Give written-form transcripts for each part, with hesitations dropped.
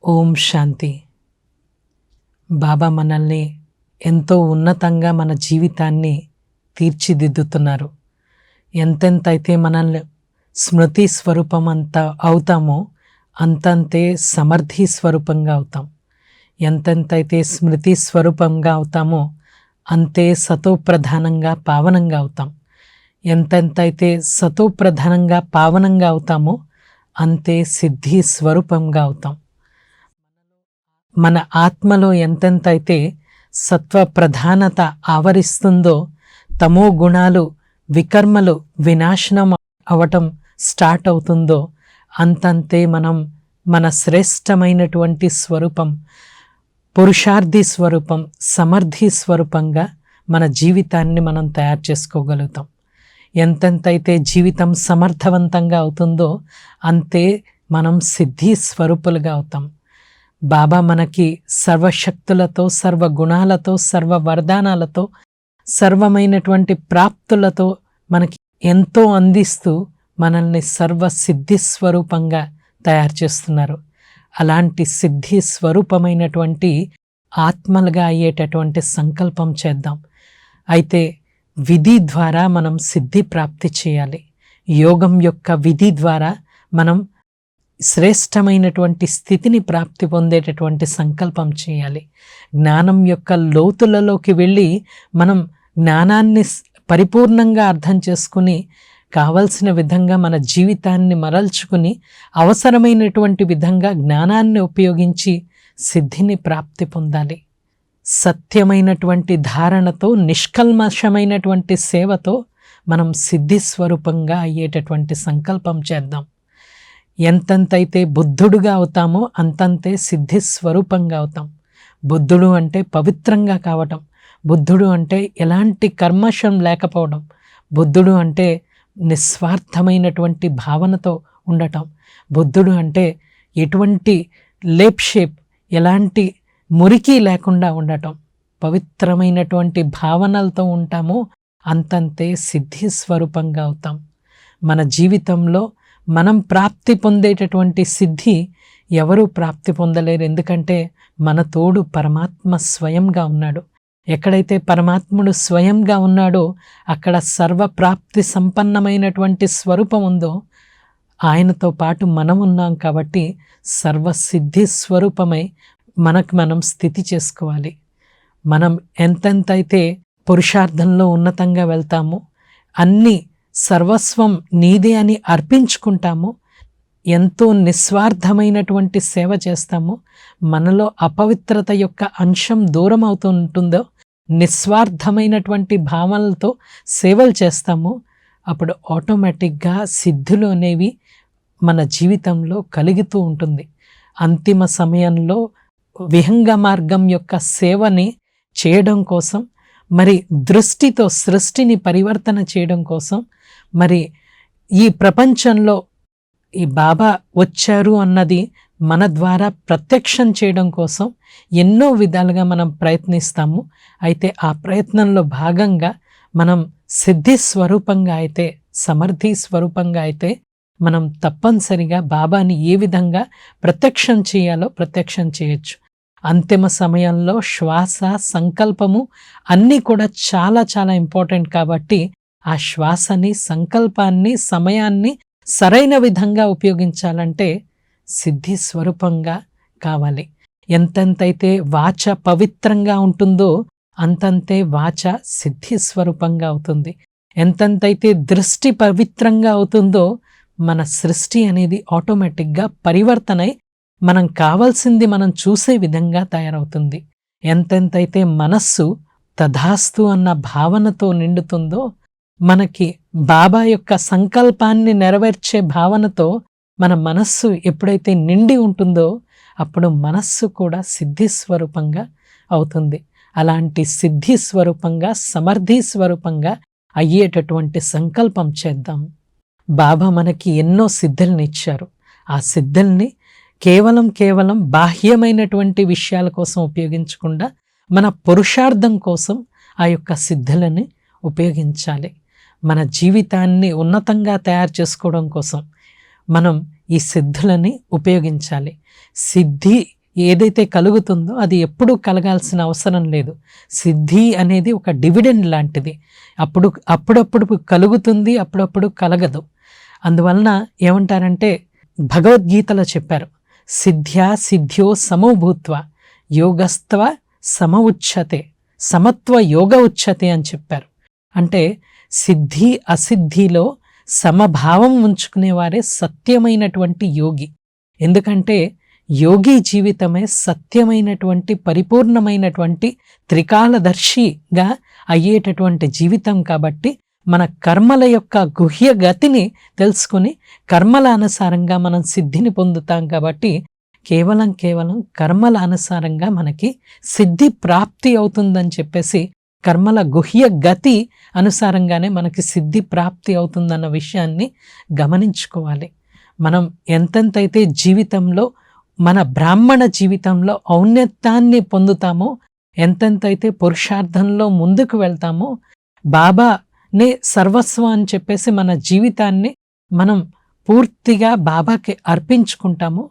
ఓం శాంతి. బాబా మనల్ని ఎంతో ఉన్నతంగా మన జీవితాన్ని తీర్చిదిద్దుతున్నారు. ఎంతెంతైతే మనల్ని స్మృతి స్వరూపం అవుతామో అంతంతే సమర్థి స్వరూపంగా అవుతాం. ఎంతెంతైతే స్మృతి స్వరూపంగా అవుతామో అంతే సతోప్రధానంగా పావనంగా అవుతాం. ఎంతెంతైతే సతోప్రధానంగా పావనంగా అవుతామో అంతే సిద్ధి స్వరూపంగా అవుతాం. మన ఆత్మలో ఎంతెంతైతే సత్వ ప్రధానత ఆవరిస్తుందో తమో గుణాలు వికర్మలు వినాశనం అవటం స్టార్ట్ అవుతుందో అంతంతే మనం మన శ్రేష్టమైనటువంటి స్వరూపం, పురుషార్థి స్వరూపం, సమర్థి స్వరూపంగా మన జీవితాన్ని మనం తయారు చేసుకోగలుగుతాం. ఎంతెంతైతే జీవితం సమర్థవంతంగా అవుతుందో అంతే మనం సిద్ధి స్వరూపులుగా అవుతాం. బాబా మనకి సర్వశక్తులతో, సర్వగుణాలతో, సర్వ వరదానాలతో, సర్వమైనటువంటి ప్రాప్తులతో మనకి ఎంతో అందిస్తూ మనల్ని సర్వ సిద్ధి స్వరూపంగా తయారు చేస్తున్నారు. అలాంటి సిద్ధి స్వరూపమైనటువంటి ఆత్మలుగా అయ్యేటటువంటి సంకల్పం చేద్దాం. అయితే విధి ద్వారా మనం సిద్ధి ప్రాప్తి చేయాలి. యోగం యొక్క విధి ద్వారా మనం శ్రేష్టమైనటువంటి స్థితిని ప్రాప్తి పొందేటటువంటి సంకల్పం చేయాలి. జ్ఞానం యొక్క లోతులలోకి వెళ్ళి మనం జ్ఞానాన్ని పరిపూర్ణంగా అర్థం చేసుకుని కావలసిన విధంగా మన జీవితాన్ని మరల్చుకుని అవసరమైనటువంటి విధంగా జ్ఞానాన్ని ఉపయోగించి సిద్ధిని ప్రాప్తి పొందాలి. సత్యమైనటువంటి ధారణతో, నిష్కల్మషమైనటువంటి సేవతో మనం సిద్ధి స్వరూపంగా అయ్యేటటువంటి సంకల్పం చేద్దాం. ఎంతెంతైతే బుద్ధుడుగా అవుతామో అంతంతే సిద్ధి స్వరూపంగా అవుతాం. బుద్ధుడు అంటే పవిత్రంగా కావటం, బుద్ధుడు అంటే ఎలాంటి కర్మశం లేకపోవడం, బుద్ధుడు అంటే నిస్వార్థమైనటువంటి భావనతో ఉండటం, బుద్ధుడు అంటే ఎటువంటి లేప్షేప్, ఎలాంటి మురికి లేకుండా ఉండటం, పవిత్రమైనటువంటి భావనలతో ఉంటామో అంతంతే సిద్ధి స్వరూపంగా అవుతాం. మన జీవితంలో మనం ప్రాప్తి పొందేటటువంటి సిద్ధి ఎవరూ ప్రాప్తి పొందలేరు. ఎందుకంటే మన తోడు పరమాత్మ స్వయంగా ఉన్నాడు. ఎక్కడైతే పరమాత్ముడు స్వయంగా ఉన్నాడో అక్కడ సర్వప్రాప్తి సంపన్నమైనటువంటి స్వరూపం ఉందో ఆయనతో పాటు మనం ఉన్నాం. కాబట్టి సర్వసిద్ధి స్వరూపమై మనకు మనం స్థితి చేసుకోవాలి. మనం ఎంతెంతైతే పురుషార్థంలో ఉన్నతంగా వెళ్తామో, అన్ని సర్వస్వం నీదే అని అర్పించుకుంటామో, ఎంతో నిస్వార్థమైనటువంటి సేవ చేస్తామో, మనలో అపవిత్రత యొక్క అంశం దూరం అవుతూ ఉంటుందో, నిస్వార్థమైనటువంటి భావనలతో సేవలు చేస్తామో అప్పుడు ఆటోమేటిక్గా సిద్ధులు అనేవి మన జీవితంలో కలుగుతూ ఉంటుంది. అంతిమ సమయంలో విహంగ మార్గం యొక్క సేవని చేయడం కోసం, మరి దృష్టితో సృష్టిని పరివర్తన చేయడం కోసం, మరి ఈ ప్రపంచంలో ఈ బాబా వచ్చారు అన్నది మన ద్వారా ప్రత్యక్షం చేయడం కోసం ఎన్నో విధాలుగా మనం ప్రయత్నిస్తాము. అయితే ఆ ప్రయత్నంలో భాగంగా మనం సిద్ధి స్వరూపంగా అయితే, సమర్థి స్వరూపంగా అయితే మనం తప్పనిసరిగా బాబాని ఏ విధంగా ప్రత్యక్షం చేయాలో ప్రత్యక్షం చేయొచ్చు. అంతిమ సమయంలో శ్వాస, సంకల్పము అన్నీ కూడా చాలా చాలా ఇంపార్టెంట్. కాబట్టి ఆ శ్వాసని, సంకల్పాన్ని, సమయాన్ని సరైన విధంగా ఉపయోగించాలంటే సిద్ధి స్వరూపంగా కావాలి. ఎంతెంతైతే వాచ పవిత్రంగా ఉంటుందో అంతంతే వాచ సిద్ధి స్వరూపంగా అవుతుంది. ఎంతెంతైతే దృష్టి పవిత్రంగా అవుతుందో మన సృష్టి అనేది ఆటోమేటిక్గా పరివర్తనై మనం కావాల్సింది మనం చూసే విధంగా తయారవుతుంది. ఎంతెంతైతే మనస్సు తథాస్తు అన్న భావనతో నిండుతుందో, మనకి బాబా యొక్క సంకల్పాన్ని నెరవేర్చే భావనతో మన మనస్సు ఎప్పుడైతే నిండి ఉంటుందో అప్పుడు మనస్సు కూడా సిద్ధి స్వరూపంగా అవుతుంది. అలాంటి సిద్ధి స్వరూపంగా, సమర్థి స్వరూపంగా అయ్యేటటువంటి సంకల్పం చేద్దాం. బాబా మనకి ఎన్నో సిద్ధుల్ని ఇచ్చారు. ఆ సిద్ధుల్ని కేవలం బాహ్యమైనటువంటి విషయాల కోసం ఉపయోగించకుండా మన పురుషార్థం కోసం ఆ యొక్క సిద్ధులని ఉపయోగించాలి. మన జీవితాన్ని ఉన్నతంగా తయారు చేసుకోవడం కోసం మనం ఈ సిద్ధులని ఉపయోగించాలి. సిద్ధి ఏదైతే కలుగుతుందో అది ఎప్పుడూ కలగాల్సిన అవసరం లేదు. సిద్ధి అనేది ఒక డివిడెండ్ లాంటిది. అప్పుడప్పుడు కలుగుతుంది, అప్పుడప్పుడు కలగదు. అందువలన ఏమంటారంటే భగవద్గీతలో చెప్పారు, సిద్ధ్యా సిద్ధ్యో సమో భూత్వా యోగస్త్వ సమ ఉచ్యతే సమత్వ యోగ ఉచ్యతే అని చెప్పారు. అంటే సిద్ధి అసిద్ధిలో సమభావం ఉంచుకునేవారే సత్యమైనటువంటి యోగి. ఎందుకంటే యోగి జీవితమే సత్యమైనటువంటి పరిపూర్ణమైనటువంటి త్రికాలదర్శిగా అయ్యేటటువంటి జీవితం. కాబట్టి మన కర్మల యొక్క గుహ్య గతిని తెలుసుకుని కర్మల అనుసారంగా మనం సిద్ధిని పొందుతాం. కాబట్టి కేవలం కర్మల అనుసారంగా మనకి సిద్ధి ప్రాప్తి అవుతుందని చెప్పేసి, కర్మల గుహ్య గతి అనుసారంగానే మనకి సిద్ధి ప్రాప్తి అవుతుందన్న విషయాన్ని గమనించుకోవాలి. మనం ఎంతెంతైతే జీవితంలో మన బ్రాహ్మణ జీవితంలో ఔన్నత్యాన్ని పొందుతామో, ఎంతెంతైతే పురుషార్థంలో ముందుకు వెళ్తామో, బాబానే సర్వస్వం అని చెప్పేసి మన జీవితాన్ని మనం పూర్తిగా బాబాకి అర్పించుకుంటామో,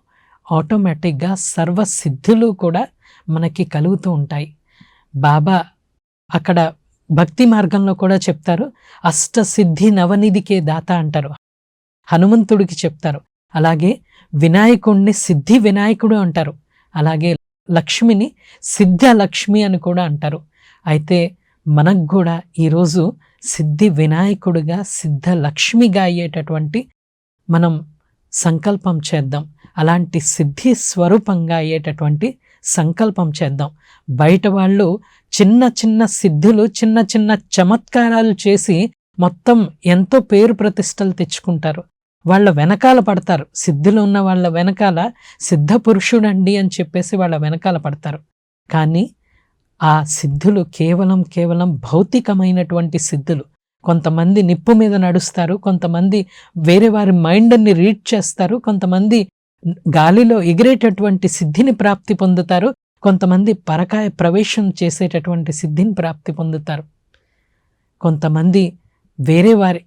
ఆటోమేటిక్గా సర్వసిద్ధులు కూడా మనకి కలుగుతూ ఉంటాయి. బాబా అక్కడ భక్తి మార్గంలో కూడా చెప్తారు, అష్టసిద్ధి నవనిధికే దాత అంటారు, హనుమంతుడికి చెప్తారు. అలాగే వినాయకుడిని సిద్ధి వినాయకుడు అంటారు. అలాగే లక్ష్మిని సిద్ధ లక్ష్మి అని కూడా అంటారు. అయితే మనకు కూడా ఈరోజు సిద్ధి వినాయకుడిగా సిద్ధ లక్ష్మిగా అయ్యేటటువంటి మనం సంకల్పం చేద్దాం. అలాంటి సిద్ధి స్వరూపంగా అయ్యేటటువంటి సంకల్పం చేద్దాం. బయట వాళ్ళు చిన్న చిన్న సిద్ధులు, చిన్న చిన్న చమత్కారాలు చేసి మొత్తం ఎంతో పేరు ప్రతిష్టలు తెచ్చుకుంటారు. వాళ్ళ వెనకాల పడతారు. సిద్ధులు ఉన్న వాళ్ళ వెనకాల సిద్ధ పురుషుడండి అని చెప్పేసి వాళ్ళ వెనకాల పడతారు. కానీ ఆ సిద్ధులు కేవలం భౌతికమైనటువంటి సిద్ధులు. కొంతమంది నిప్పు మీద నడుస్తారు, కొంతమంది వేరే వారి మైండ్ని రీడ్ చేస్తారు, కొంతమంది గాలిలో ఎగిరేటటువంటి సిద్ధిని ప్రాప్తి పొందుతారు, కొంతమంది పరకాయ ప్రవేశం చేసేటటువంటి సిద్ధిని ప్రాప్తి పొందుతారు. కొంతమంది వేరే వారి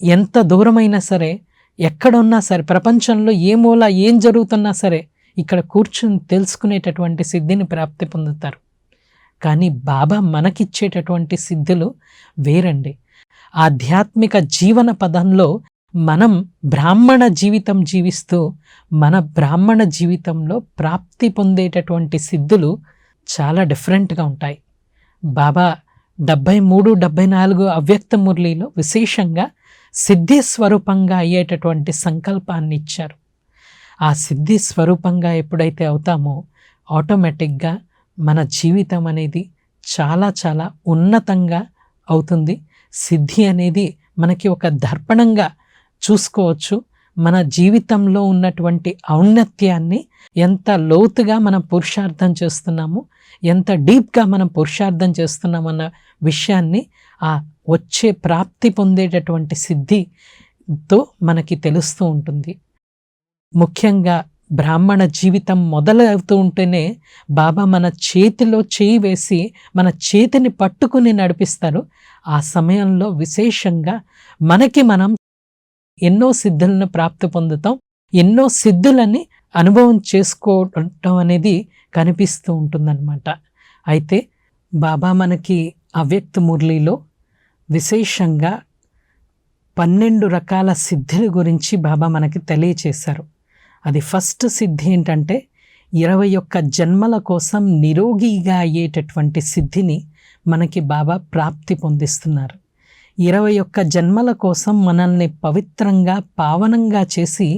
ఎంత దూరమైనా సరే, ఎక్కడున్నా సరే, ప్రపంచంలో ఏ మూల ఏం జరుగుతున్నా సరే ఇక్కడ కూర్చుని తెలుసుకునేటటువంటి సిద్ధిని ప్రాప్తి పొందుతారు. కానీ బాబా మనకిచ్చేటటువంటి సిద్ధులు వేరండి. ఆధ్యాత్మిక జీవన పదంలో మనం బ్రాహ్మణ జీవితం జీవిస్తూ మన బ్రాహ్మణ జీవితంలో ప్రాప్తి పొందేటటువంటి సిద్ధులు చాలా డిఫరెంట్గా ఉంటాయి. బాబా 73, 74 అవ్యక్త మురళిలో విశేషంగా సిద్ధి స్వరూపంగా అయ్యేటటువంటి సంకల్పాన్ని ఇచ్చారు. ఆ సిద్ధి స్వరూపంగా ఎప్పుడైతే అవుతామో ఆటోమేటిక్గా మన జీవితం అనేది చాలా ఉన్నతంగా అవుతుంది. సిద్ధి అనేది మనకి ఒక దర్పణంగా చూసుకోవచ్చు. మన జీవితంలో ఉన్నటువంటి ఔన్నత్యాన్ని ఎంత లోతుగా మనం పురుషార్థం చేస్తున్నాము, ఎంత డీప్గా మనం పురుషార్థం చేస్తున్నామన్న విషయాన్ని ఆ వచ్చే ప్రాప్తి పొందేటటువంటి సిద్ధితో మనకి తెలుస్తూ ఉంటుంది. ముఖ్యంగా బ్రాహ్మణ జీవితం మొదలవుతూ ఉంటేనే బాబా మన చేతిలో చేయి వేసి మన చేతిని పట్టుకుని నడిపిస్తారు. ఆ సమయంలో విశేషంగా మనకి మనం ఎన్నో సిద్ధులను ప్రాప్తి పొందుతాం, ఎన్నో సిద్ధులని అనుభవం చేసుకోవటం అనేది కనిపిస్తూ ఉంటుందన్నమాట. అయితే బాబా మనకి అవ్యక్త మురళిలో విశేషంగా 12 రకాల సిద్ధుల గురించి బాబా మనకి తెలియచేశారు. అది ఫస్ట్ సిద్ధి ఏంటంటే 21 జన్మల కోసం నిరోగిగా అయ్యేటటువంటి సిద్ధిని మనకి బాబా ప్రాప్తి పొందిస్తున్నారు. 21 జన్మల కోసం మనల్ని పవిత్రంగా పావనంగా చేసి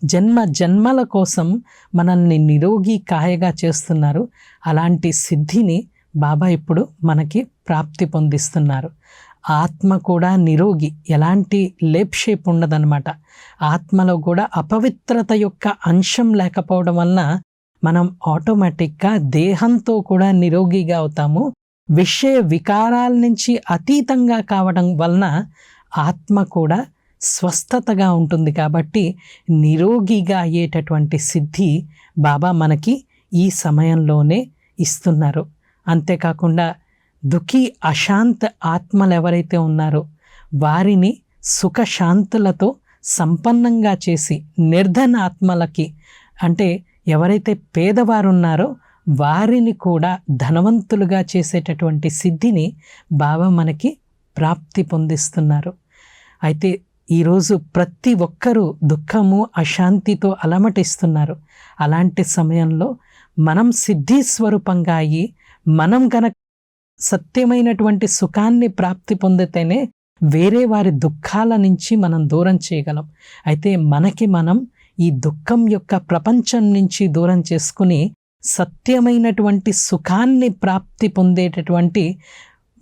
జన్మల కోసం మనల్ని నిరోగి కాయగా చేస్తున్నారు. అలాంటి సిద్ధిని బాబా ఇప్పుడు మనకి ప్రాప్తి పొందిస్తున్నారు. ఆత్మ కూడా నిరోగి, ఎలాంటి లేప్షేప్ ఉండదన్నమాట. ఆత్మలో కూడా అపవిత్రత యొక్క అంశం లేకపోవడం వలన మనం ఆటోమేటిక్గా దేహంతో కూడా నిరోగిగా అవుతాము. విషయ వికారాల నుంచి అతీతంగా కావడం వలన ఆత్మ కూడా స్వస్థతగా ఉంటుంది. కాబట్టి నిరోగిగా అయ్యేటటువంటి సిద్ధి బాబా మనకి ఈ సమయంలోనే ఇస్తున్నారు. అంతేకాకుండా దుఃఖీ అశాంత ఆత్మలు ఎవరైతే ఉన్నారో వారిని సుఖశాంతులతో సంపన్నంగా చేసి, నిర్ధన ఆత్మలకి అంటే ఎవరైతే పేదవారు ఉన్నారో వారిని కూడా ధనవంతులుగా చేసేటటువంటి సిద్ధిని బాబా మనకి ప్రాప్తి పొందిస్తున్నారు. అయితే ఈరోజు ప్రతి ఒక్కరూ దుఃఖము అశాంతితో అలమటిస్తున్నారు. అలాంటి సమయంలో మనం సిద్ధి స్వరూపంగా అయ్యి మనం గనక సత్యమైనటువంటి సుఖాన్ని ప్రాప్తి పొందితేనే వేరే వారి దుఃఖాల నుంచి మనం దూరం చేయగలం. అయితే మనకి మనం ఈ దుఃఖం యొక్క ప్రపంచం నుంచి దూరం చేసుకుని సత్యమైనటువంటి సుఖాన్ని ప్రాప్తి పొందేటటువంటి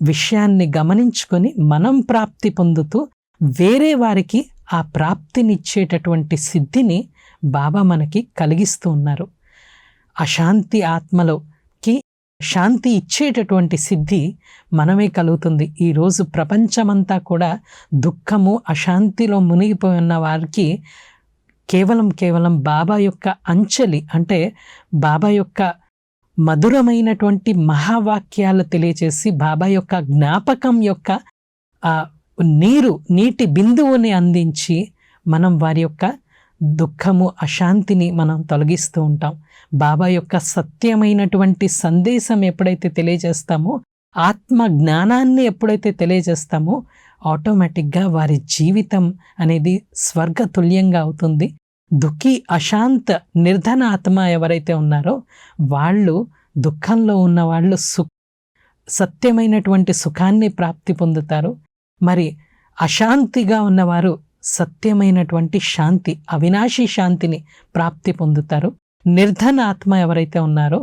విషయాన్ని గమనించుకొని మనం ప్రాప్తి పొందుతూ వేరే వారికి ఆ ప్రాప్తినిచ్చేటటువంటి సిద్ధిని బాబా మనకి కలిగిస్తూ ఉన్నారు. అశాంతి ఆత్మలోకి శాంతి ఇచ్చేటటువంటి సిద్ధి మనమే కలుగుతుంది. ఈరోజు ప్రపంచమంతా కూడా దుఃఖము అశాంతిలో మునిగిపోయి ఉన్న వారికి కేవలం బాబా యొక్క అంచెలి అంటే బాబా యొక్క మధురమైనటువంటి మహావాక్యాలు తెలియచేసి బాబా యొక్క జ్ఞాపకం యొక్క నీటి బిందువుని అందించి మనం వారి యొక్క దుఃఖము అశాంతిని మనం తొలగిస్తూ ఉంటాం. బాబా యొక్క సత్యమైనటువంటి సందేశం ఎప్పుడైతే తెలియజేస్తామో, ఆత్మ జ్ఞానాన్ని ఎప్పుడైతే తెలియజేస్తామో ఆటోమేటిక్గా వారి జీవితం అనేది స్వర్గతుల్యంగా అవుతుంది. దుఃఖి అశాంత నిర్ధన ఆత్మ ఎవరైతే ఉన్నారో వాళ్ళు దుఃఖంలో ఉన్న వాళ్ళు సత్యమైనటువంటి సుఖాన్ని ప్రాప్తి పొందుతారు. మరి అశాంతిగా ఉన్నవారు సత్యమైనటువంటి శాంతి, అవినాశి శాంతిని ప్రాప్తి పొందుతారు. నిర్ధన ఆత్మ ఎవరైతే ఉన్నారో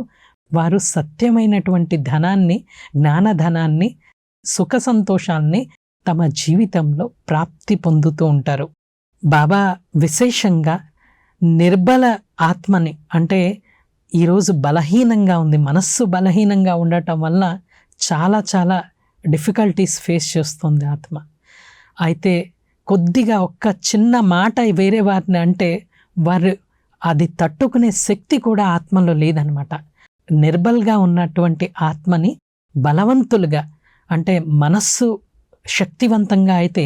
వారు సత్యమైనటువంటి ధనాన్ని, జ్ఞానధనాన్ని, సుఖ సంతోషాన్ని తమ జీవితంలో ప్రాప్తి పొందుతూ ఉంటారు. బాబా విశేషంగా నిర్బల ఆత్మని, అంటే ఈరోజు బలహీనంగా ఉంది, మనస్సు బలహీనంగా ఉండటం వల్ల చాలా డిఫికల్టీస్ ఫేస్ చేస్తుంది ఆత్మ. అయితే కొద్దిగా ఒక్క చిన్న మాట వేరే వారిని అంటే వారు అది తట్టుకునే శక్తి కూడా ఆత్మలో లేదనమాట. నిర్బల్గా ఉన్నటువంటి ఆత్మని బలవంతులుగా, అంటే మనస్సు శక్తివంతంగా అయితే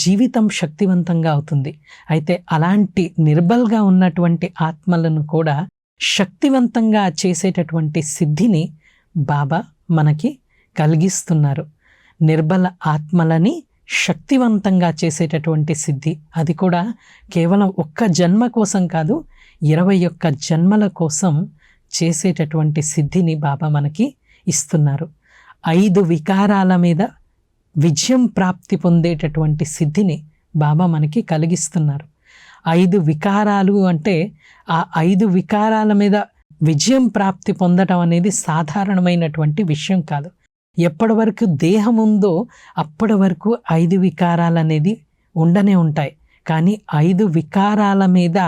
జీవితం శక్తివంతంగా అవుతుంది. అయితే అలాంటి నిర్బల్గా ఉన్నటువంటి ఆత్మలను కూడా శక్తివంతంగా చేసేటటువంటి సిద్ధిని బాబా మనకి కలిగిస్తున్నారు. నిర్బల ఆత్మలని శక్తివంతంగా చేసేటటువంటి సిద్ధి, అది కూడా కేవలం ఒక్క జన్మ కోసం కాదు, 21 జన్మల కోసం చేసేటటువంటి సిద్ధిని బాబా మనకి ఇస్తున్నారు. 5 వికారాల మీద విజయం ప్రాప్తి పొందేటటువంటి సిద్ధిని బాబా మనకి కలిగిస్తున్నారు. 5 వికారాలు అంటే ఆ 5 వికారాల మీద విజయం ప్రాప్తి పొందటం అనేది సాధారణమైనటువంటి విషయం కాదు. ఎప్పటి వరకు దేహం ఉందో అప్పటి వరకు 5 వికారాలు అనేది ఉండనే ఉంటాయి. కానీ 5 వికారాల మీద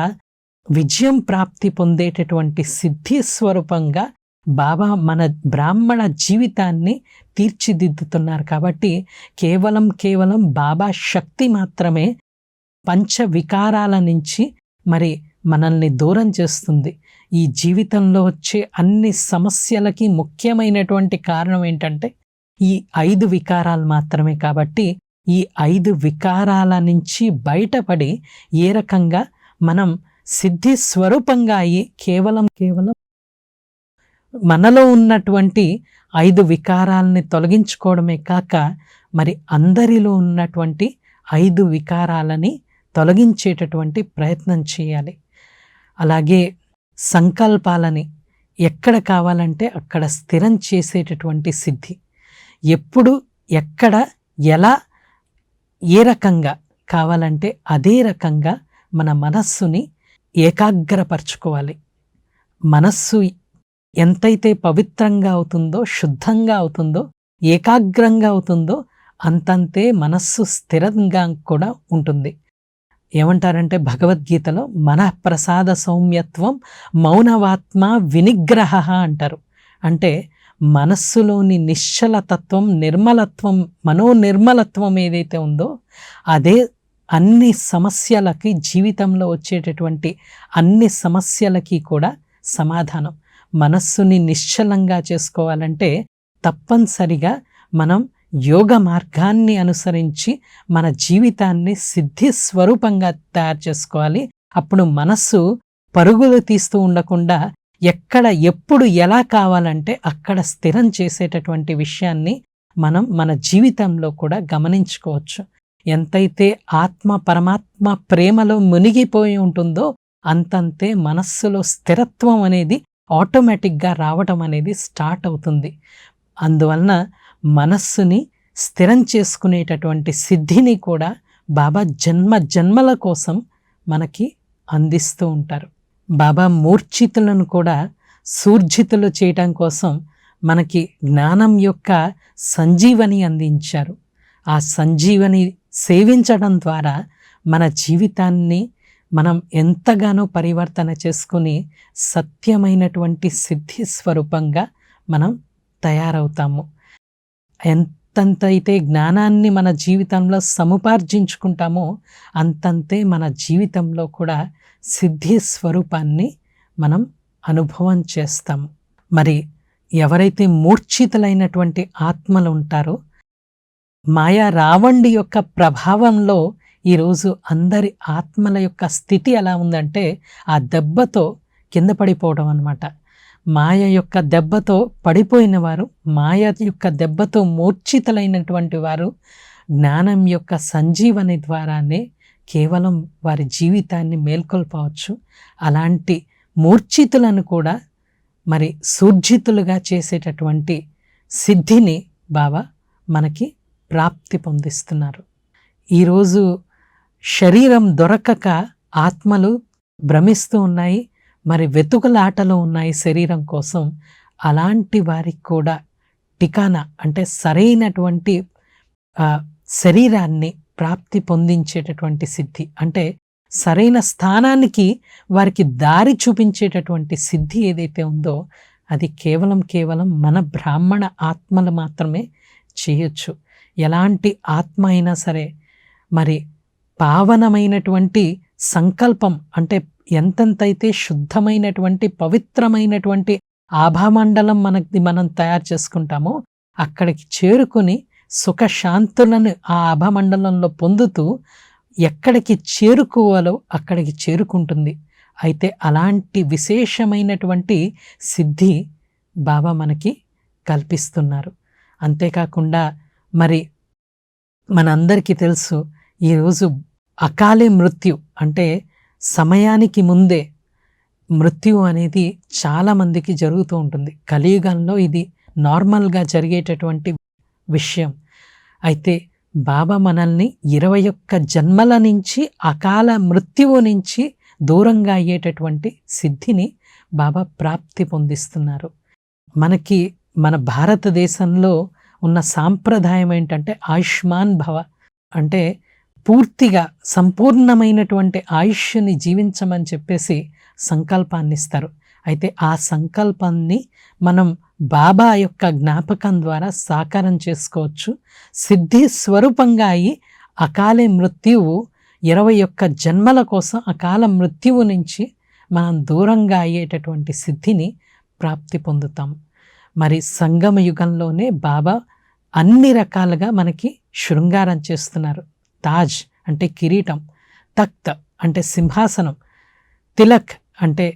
విజయం ప్రాప్తి పొందేటటువంటి సిద్ధి స్వరూపంగా బాబా మన బ్రాహ్మణ జీవితాన్ని తీర్చిదిద్దుతున్నారు. కాబట్టి కేవలం బాబా శక్తి మాత్రమే పంచ వికారాల నుంచి మరి మనల్ని దూరం చేస్తుంది. ఈ జీవితంలో వచ్చే అన్ని సమస్యలకి ముఖ్యమైనటువంటి కారణం ఏంటంటే ఈ 5 వికారాలు మాత్రమే. కాబట్టి ఈ 5 వికారాల నుంచి బయటపడి ఏ రకంగా మనం సిద్ధి స్వరూపంగా అయ్యి కేవలం మనలో ఉన్నటువంటి 5 వికారాలని తొలగించుకోవడమే కాక మరి అందరిలో ఉన్నటువంటి 5 వికారాలని తొలగించేటటువంటి ప్రయత్నం చేయాలి. అలాగే సంకల్పాలని ఎక్కడ కావాలంటే అక్కడ స్థిరం చేసేటటువంటి సిద్ధి, ఎప్పుడు ఎక్కడ ఎలా ఏ రకంగా కావాలంటే అదే రకంగా మన మనస్సుని ఏకాగ్రపరచుకోవాలి. మనస్సు ఎంతైతే పవిత్రంగా అవుతుందో, శుద్ధంగా అవుతుందో, ఏకాగ్రంగా అవుతుందో అంతంతే మనస్సు స్థిరంగా కూడా ఉంటుంది. ఏమంటారంటే భగవద్గీతలో మనఃప్రసాద సౌమ్యత్వం మౌనవాత్మ వినిగ్రహ అంటారు. అంటే మనస్సులోని నిశ్చలతత్వం, నిర్మలత్వం, మనోనిర్మలత్వం ఏదైతే ఉందో అదే అన్ని సమస్యలకి, జీవితంలో వచ్చేటటువంటి అన్ని సమస్యలకి కూడా సమాధానం. మనస్సుని నిశ్చలంగా చేసుకోవాలంటే తప్పనిసరిగా మనం యోగ మార్గాన్ని అనుసరించి మన జీవితాన్ని సిద్ధి స్వరూపంగా తయారు చేసుకోవాలి. అప్పుడు మనస్సు పరుగులు తీస్తూ ఉండకుండా ఎక్కడ ఎప్పుడు ఎలా కావాలంటే అక్కడ స్థిరం చేసేటటువంటి విషయాన్ని మనం మన జీవితంలో కూడా గమనించుకోవచ్చు. ఎంతైతే ఆత్మ పరమాత్మ ప్రేమలో మునిగిపోయి ఉంటుందో అంతంతే మనస్సులో స్థిరత్వం అనేది ఆటోమేటిక్గా రావటం అనేది స్టార్ట్ అవుతుంది. అందువలన మనస్సుని స్థిరం చేసుకునేటటువంటి సిద్ధిని కూడా బాబా జన్మ జన్మల కోసం మనకి అందిస్తూ ఉంటారు. బాబా మూర్ఛితులను కూడా సూర్జితులు చేయటం కోసం మనకి జ్ఞానం యొక్క సంజీవని అందించారు. ఆ సంజీవని సేవించడం ద్వారా మన జీవితాన్ని మనం ఎంతగానో పరివర్తన చేసుకుని సత్యమైనటువంటి సిద్ధి స్వరూపంగా మనం తయారవుతాము. ఎంతంతైతే జ్ఞానాన్ని మన జీవితంలో సముపార్జించుకుంటామో అంతంతే మన జీవితంలో కూడా సిద్ధి స్వరూపాన్ని మనం అనుభవం చేస్తాము. మరి ఎవరైతే మూర్ఛితులైనటువంటి ఆత్మలు ఉంటారో మాయా రావణుడి యొక్క ప్రభావంలో ఈరోజు అందరి ఆత్మల యొక్క స్థితి ఎలా ఉందంటే ఆ దెబ్బతో కింద పడిపోవడం అన్నమాట. మాయ యొక్క దెబ్బతో పడిపోయిన వారు, మాయ యొక్క దెబ్బతో మూర్ఛితులైనటువంటి వారు జ్ఞానం యొక్క సంజీవని ద్వారానే కేవలం వారి జీవితాన్ని మేల్కొల్పవచ్చు. అలాంటి మూర్ఛితులను కూడా మరి సూర్జితులుగా చేసేటటువంటి సిద్ధిని బాబా మనకి ప్రాప్తి పొందిస్తున్నారు. ఈరోజు శరీరం దొరకక ఆత్మలు భ్రమిస్తూ ఉన్నాయి, మరి వెతుకులాటలో ఉన్నాయి శరీరం కోసం. అలాంటి వారికి కూడా టికానా అంటే సరైనటువంటి శరీరాన్ని ప్రాప్తి పొందించేటటువంటి సిద్ధి, అంటే సరైన స్థానానికి వారికి దారి చూపించేటటువంటి సిద్ధి ఏదైతే ఉందో అది కేవలం మన బ్రాహ్మణ ఆత్మలు మాత్రమే చేయొచ్చు. ఎలాంటి ఆత్మ అయినా సరే మరి పావనమైనటువంటి సంకల్పం అంటే ఎంతెంతైతే శుద్ధమైనటువంటి పవిత్రమైనటువంటి ఆభామండలం మనం తయారు చేసుకుంటామో అక్కడికి చేరుకుని సుఖశాంతులను ఆ ఆభామండలంలో పొందుతూ ఎక్కడికి చేరుకోవాలో అక్కడికి చేరుకుంటుంది. అయితే అలాంటి విశేషమైనటువంటి సిద్ధి బాబా మనకి కల్పిస్తున్నారు. అంతేకాకుండా మరి మనందరికీ తెలుసు ఈరోజు అకాలే మృత్యు అంటే సమయానికి ముందే మృత్యు అనేది చాలామందికి జరుగుతూ ఉంటుంది. కలియుగంలో ఇది నార్మల్గా జరిగేటటువంటి విషయం. అయితే బాబా మనల్ని 21 జన్మల నుంచి అకాల మృత్యువు నుంచి దూరంగా అయ్యేటటువంటి సిద్ధిని బాబా ప్రాప్తి పొందిస్తున్నారు. మనకి మన భారతదేశంలో ఉన్న సాంప్రదాయం ఏంటంటే ఆయుష్మాన్ భవ, అంటే పూర్తిగా సంపూర్ణమైనటువంటి ఆయుష్ని జీవించమని చెప్పేసి సంకల్పాన్ని ఇస్తారు. అయితే ఆ సంకల్పాన్ని మనం బాబా యొక్క జ్ఞాపకం ద్వారా సాకారం చేసుకోవచ్చు. సిద్ధి స్వరూపంగా అయి అకాలే మృత్యువు 21 జన్మల కోసం అకాల మృత్యువు నుంచి మనం దూరంగా అయ్యేటటువంటి సిద్ధిని ప్రాప్తి పొందుతాం. మరి సంగమ యుగంలోనే బాబా అన్ని రకాలుగా మనకి శృంగారం చేస్తున్నారు. తాజ్ అంటే కిరీటం, తఖ్త్ అంటే సింహాసనం, తిలక్ అంటే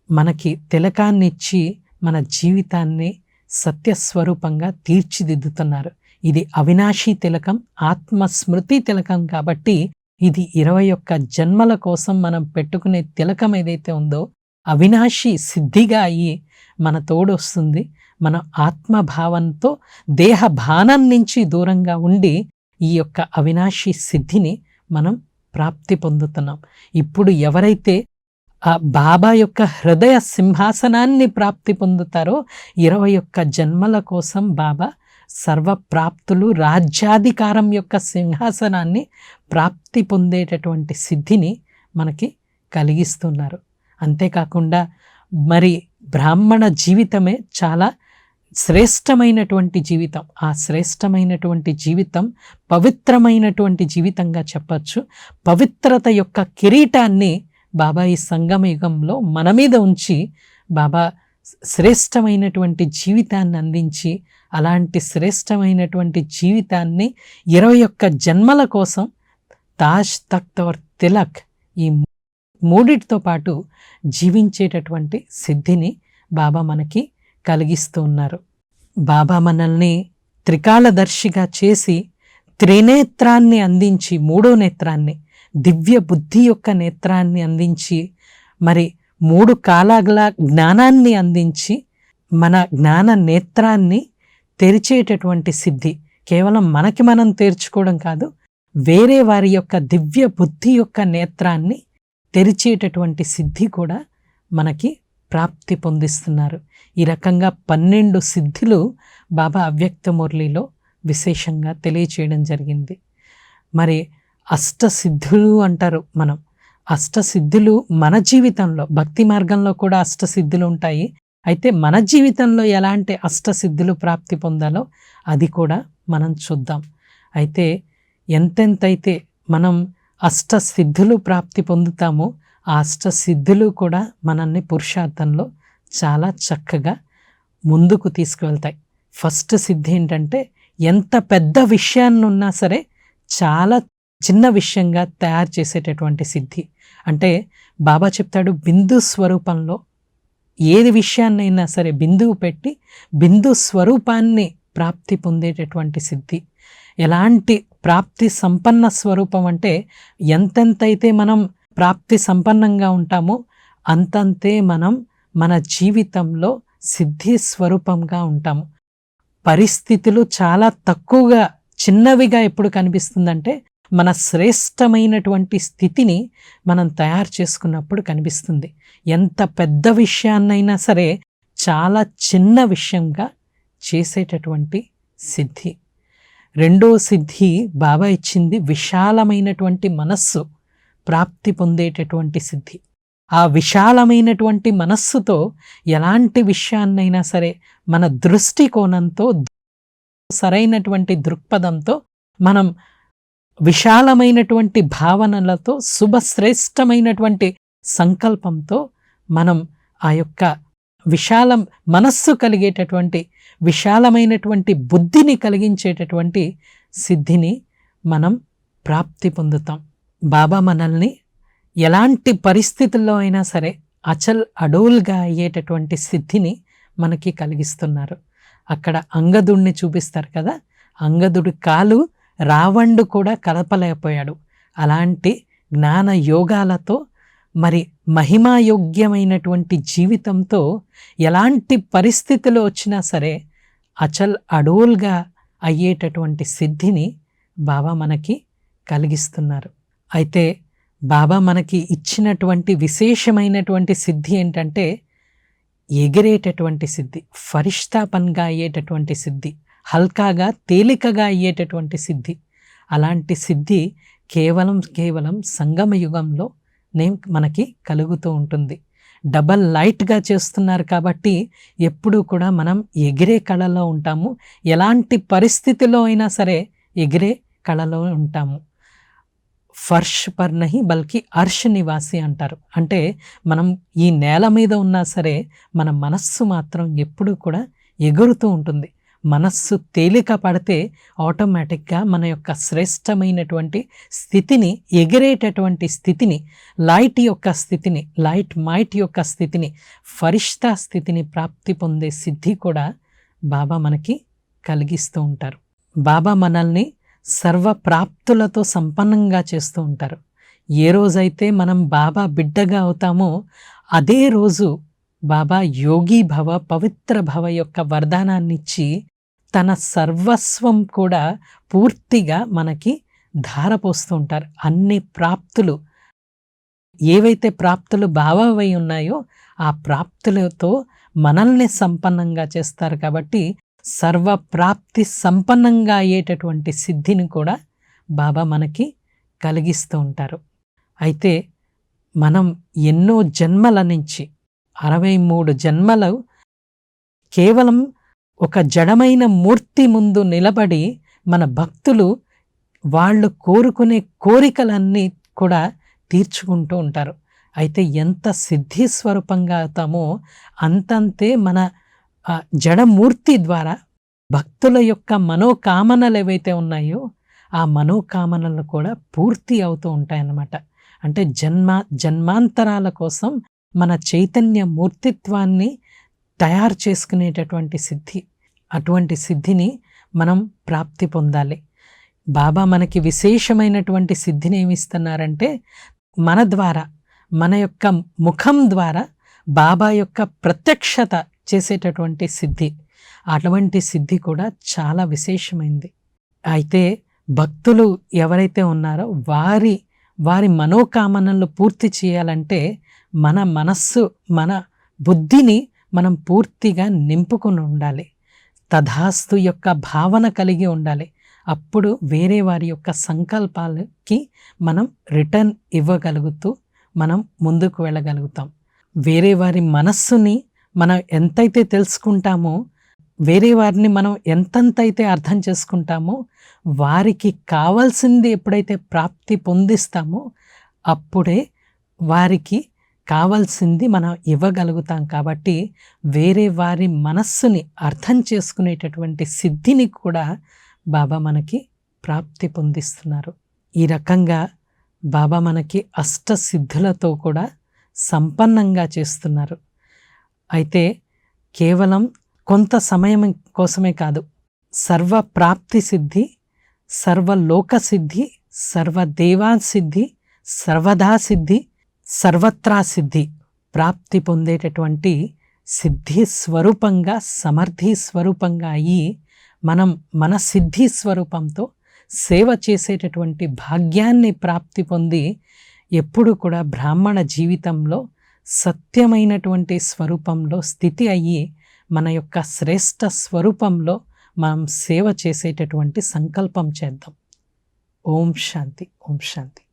మనకి తిలకాన్ని ఇచ్చి మన జీవితాన్ని సత్యస్వరూపంగా తీర్చిదిద్దుతున్నారు. ఇది అవినాశీ తిలకం, ఆత్మస్మృతి తిలకం. కాబట్టి ఇది 21 జన్మల కోసం మనం పెట్టుకునే తిలకం ఏదైతే ఉందో అవినాశి సిద్ధిగా అయ్యి మన తోడొస్తుంది. మన ఆత్మభావంతో దేహభానం నుంచి దూరంగా ఉండి ఈ యొక్క అవినాశి సిద్ధిని మనం ప్రాప్తి పొందుతున్నాం. ఇప్పుడు ఎవరైతే ఆ బాబా యొక్క హృదయ సింహాసనాన్ని ప్రాప్తి పొందుతారో 21 జన్మల కోసం బాబా సర్వప్రాప్తులు రాజ్యాధికారం యొక్క సింహాసనాన్ని ప్రాప్తి పొందేటటువంటి సిద్ధిని మనకి కలిగిస్తున్నారు. అంతేకాకుండా మరి బ్రాహ్మణ జీవితమే చాలా శ్రేష్టమైనటువంటి జీవితం. ఆ శ్రేష్టమైనటువంటి జీవితం పవిత్రమైనటువంటి జీవితంగా చెప్పచ్చు. పవిత్రత యొక్క కిరీటాన్ని బాబా ఈ సంగమ యుగంలో మన మీద ఉంచి బాబా శ్రేష్టమైనటువంటి జీవితాన్ని అందించి అలాంటి శ్రేష్టమైనటువంటి జీవితాన్ని 21 జన్మల కోసం తాజ్, తఖ్త్, తిలక్ ఈ మూడిటితో పాటు జీవించేటటువంటి సిద్ధిని బాబా మనకి కలిగిస్తూ ఉన్నారు. బాబా మనల్ని త్రికాలదర్శిగా చేసి త్రినేత్రాన్ని అందించి, మూడో నేత్రాన్ని, దివ్య బుద్ధి యొక్క నేత్రాన్ని అందించి, మరి 3 కాలాల జ్ఞానాన్ని అందించి, మన జ్ఞాన నేత్రాన్ని తెరిచేటటువంటి సిద్ధి కేవలం మనకి మనం తెరుచుకోవడం కాదు, వేరే వారి యొక్క దివ్య బుద్ధి యొక్క నేత్రాన్ని తెరిచేటటువంటి సిద్ధి కూడా మనకి ప్రాప్తి పొందిస్తున్నారు. ఈ రకంగా 12 సిద్ధులు బాబా అవ్యక్త మురళిలో విశేషంగా తెలియచేయడం జరిగింది. మరి అష్టసిద్ధులు అంటారు మనం. అష్టసిద్ధులు మన జీవితంలో, భక్తి మార్గంలో కూడా అష్టసిద్ధులు ఉంటాయి. అయితే మన జీవితంలో ఎలాంటి అష్టసిద్ధులు ప్రాప్తి పొందాలో అది కూడా మనం చూద్దాం. అయితే ఎంతెంతైతే మనం అష్టసిద్ధులు ప్రాప్తి పొందుతామో ఆ అష్టసిద్ధులు కూడా మనల్ని పురుషార్థంలో చాలా చక్కగా ముందుకు తీసుకువెళ్తాయి. ఫస్ట్ సిద్ధి ఏంటంటే, ఎంత పెద్ద విషయాన్ని ఉన్నా సరే చాలా చిన్న విషయంగా తయారు చేసేటటువంటి సిద్ధి. అంటే బాబా చెప్తాడు, బిందు స్వరూపంలో ఏది విషయాన్నైనా సరే బిందువు పెట్టి బిందు స్వరూపాన్ని ప్రాప్తి పొందేటటువంటి సిద్ధి. ఎలాంటి ప్రాప్తి సంపన్న స్వరూపం అంటే, ఎంతెంతైతే మనం ప్రాప్తి సంపన్నంగా ఉంటామో అంతంతే మనం మన జీవితంలో సిద్ధి స్వరూపంగా ఉంటాము. పరిస్థితులు చాలా తక్కువగా, చిన్నవిగా ఎప్పుడు కనిపిస్తుందంటే, మన శ్రేష్టమైనటువంటి స్థితిని మనం తయారు చేసుకున్నప్పుడు కనిపిస్తుంది. ఎంత పెద్ద విషయాన్నైనా సరే చాలా చిన్న విషయంగా చేసేటటువంటి సిద్ధి. రెండో సిద్ధి బాబా ఇచ్చింది విశాలమైనటువంటి మనస్సు ప్రాప్తి పొందేటటువంటి సిద్ధి. ఆ విశాలమైనటువంటి మనస్సుతో ఎలాంటి విషయాన్నైనా సరే మన దృష్టికోణంతో, సరైనటువంటి దృక్పథంతో, మనం విశాలమైనటువంటి భావనలతో, శుభశ్రేష్టమైనటువంటి సంకల్పంతో మనం ఆ యొక్క విశాలం మనస్సు కలిగేటటువంటి, విశాలమైనటువంటి బుద్ధిని కలిగించేటటువంటి సిద్ధిని మనం ప్రాప్తి పొందుతాం. బాబా మనల్ని ఎలాంటి పరిస్థితుల్లో అయినా సరే అచల్ అడోల్గా అయ్యేటటువంటి సిద్ధిని మనకి కలిగిస్తున్నారు. అక్కడ అంగదుడిని చూపిస్తారు కదా, అంగదుడి కాలు రావణుడు కూడా కలపలేకపోయాడు. అలాంటి జ్ఞాన యోగాలతో, మరి మహిమాయోగ్యమైనటువంటి జీవితంతో ఎలాంటి పరిస్థితులు వచ్చినా సరే అచల్ అడోల్గా అయ్యేటటువంటి సిద్ధిని బాబా మనకి కలిగిస్తున్నారు. అయితే బాబా మనకి ఇచ్చినటువంటి విశేషమైనటువంటి సిద్ధి ఏంటంటే, ఎగిరేటటువంటి సిద్ధి, ఫరిష్తాపన్గా అయ్యేటటువంటి సిద్ధి, హల్కాగా తేలికగా అయ్యేటటువంటి సిద్ధి. అలాంటి సిద్ధి కేవలం సంగమ యుగంలో మనకి కలుగుతూ ఉంటుంది. డబల్ లైట్గా చేస్తున్నారు కాబట్టి ఎప్పుడూ కూడా మనం ఎగిరే కళలో ఉంటాము. ఎలాంటి పరిస్థితిలో అయినా సరే ఎగిరే కళలో ఉంటాము. ఫర్ష్ పర్ నహి బల్కి అర్ష్ నివాసి అంటారు. అంటే మనం ఈ నేల మీద ఉన్నా సరే మన మనస్సు మాత్రం ఎప్పుడూ కూడా ఎగురుతూ ఉంటుంది. మనస్సు తేలిక పడితే ఆటోమేటిక్గా మన యొక్క శ్రేష్టమైనటువంటి స్థితిని, ఎగిరేటటువంటి స్థితిని, లైట్ యొక్క స్థితిని, లైట్ మైట్ యొక్క స్థితిని, ఫరిష్తా స్థితిని ప్రాప్తి పొందే సిద్ధి కూడా బాబా మనకి కలిగిస్తూ ఉంటారు. బాబా మనల్ని సర్వ ప్రాప్తులతో సంపన్నంగా చేస్తూ ఉంటారు. ఏ రోజైతే మనం బాబా బిడ్డగా అవుతామో అదే రోజు బాబా యోగి భవ, పవిత్ర భవ యొక్క వరదానాన్నిచ్చి తన సర్వస్వం కూడా పూర్తిగా మనకి ధారపోస్తూ ఉంటారు. అన్ని ప్రాప్తులు, ఏవైతే ప్రాప్తులు బాబావై ఉన్నాయో ఆ ప్రాప్తులతో మనల్ని సంపన్నంగా చేస్తారు. కాబట్టి సర్వప్రాప్తి సంపన్నంగా అయ్యేటటువంటి సిద్ధిని కూడా బాబా మనకి కలిగిస్తూ ఉంటారు. అయితే మనం ఎన్నో జన్మల నుంచి 63 జన్మలు కేవలం ఒక జడమైన మూర్తి ముందు నిలబడి మన భక్తులు వాళ్ళు కోరుకునే కోరికలన్నీ కూడా తీర్చుకుంటూ ఉంటారు. అయితే ఎంత సిద్ధి స్వరూపంగా అవుతామో అంతంతే మన జడమూర్తి ద్వారా భక్తుల యొక్క మనోకామనలు ఏవైతే ఉన్నాయో ఆ మనోకామనలు కూడా పూర్తి అవుతూ ఉంటాయన్నమాట. అంటే జన్మాంతరాల కోసం మన చైతన్య మూర్తిత్వాన్ని తయారు చేసుకునేటటువంటి సిద్ధి. అటువంటి సిద్ధిని మనం ప్రాప్తి పొందాలి. బాబా మనకి విశేషమైనటువంటి సిద్ధిని ఏమిస్తున్నారంటే మన ద్వారా, మన యొక్క ముఖం ద్వారా బాబా యొక్క ప్రత్యక్షత చేసేటటువంటి సిద్ధి. అటువంటి సిద్ధి కూడా చాలా విశేషమైంది. అయితే భక్తులు ఎవరైతే ఉన్నారో వారి మనోకామనలు పూర్తి చేయాలంటే మన మనస్సు, మన బుద్ధిని మనం పూర్తిగా నింపుకొని ఉండాలి. తథాస్తు యొక్క భావన కలిగి ఉండాలి. అప్పుడు వేరే వారి యొక్క సంకల్పాలకి మనం రిటర్న్ ఇవ్వగలుగుతూ మనం ముందుకు వెళ్ళగలుగుతాం. వేరే వారి మనస్సుని మనం ఎంతైతే తెలుసుకుంటామో, వేరే వారిని మనం ఎంతైతే అర్థం చేసుకుంటామో, వారికి కావాల్సింది ఎప్పుడైతే ప్రాప్తి పొందిస్తామో అప్పుడే వారికి కావాల్సింది మనం ఇవ్వగలుగుతాం. కాబట్టి వేరే వారి మనస్సుని అర్థం చేసుకునేటటువంటి సిద్ధిని కూడా బాబా మనకి ప్రాప్తి పొందిస్తున్నారు. ఈ రకంగా బాబా మనకి అష్టసిద్ధులతో కూడా సంపన్నంగా చేస్తున్నారు. అయితే కేవలం కొంత సమయం కోసమే కాదు, సర్వప్రాప్తి సిద్ధి, సర్వలోక సిద్ధి, సర్వదేవా సిద్ధి, సర్వదా సిద్ధి, సర్వత్రా సిద్ధి ప్రాప్తి పొందేటటువంటి సిద్ధి స్వరూపంగా, సమర్థి స్వరూపంగా అయ్యి మనం మన సిద్ధి స్వరూపంతో సేవ చేసేటటువంటి భాగ్యాన్ని ప్రాప్తి పొంది ఎప్పుడు కూడా బ్రాహ్మణ జీవితంలో సత్యమైనటువంటి స్వరూపంలో స్థితి అయ్యి మన యొక్క శ్రేష్ఠ స్వరూపంలో మనం సేవ చేసేటటువంటి సంకల్పం చేద్దాం. ఓం శాంతి, ఓం శాంతి.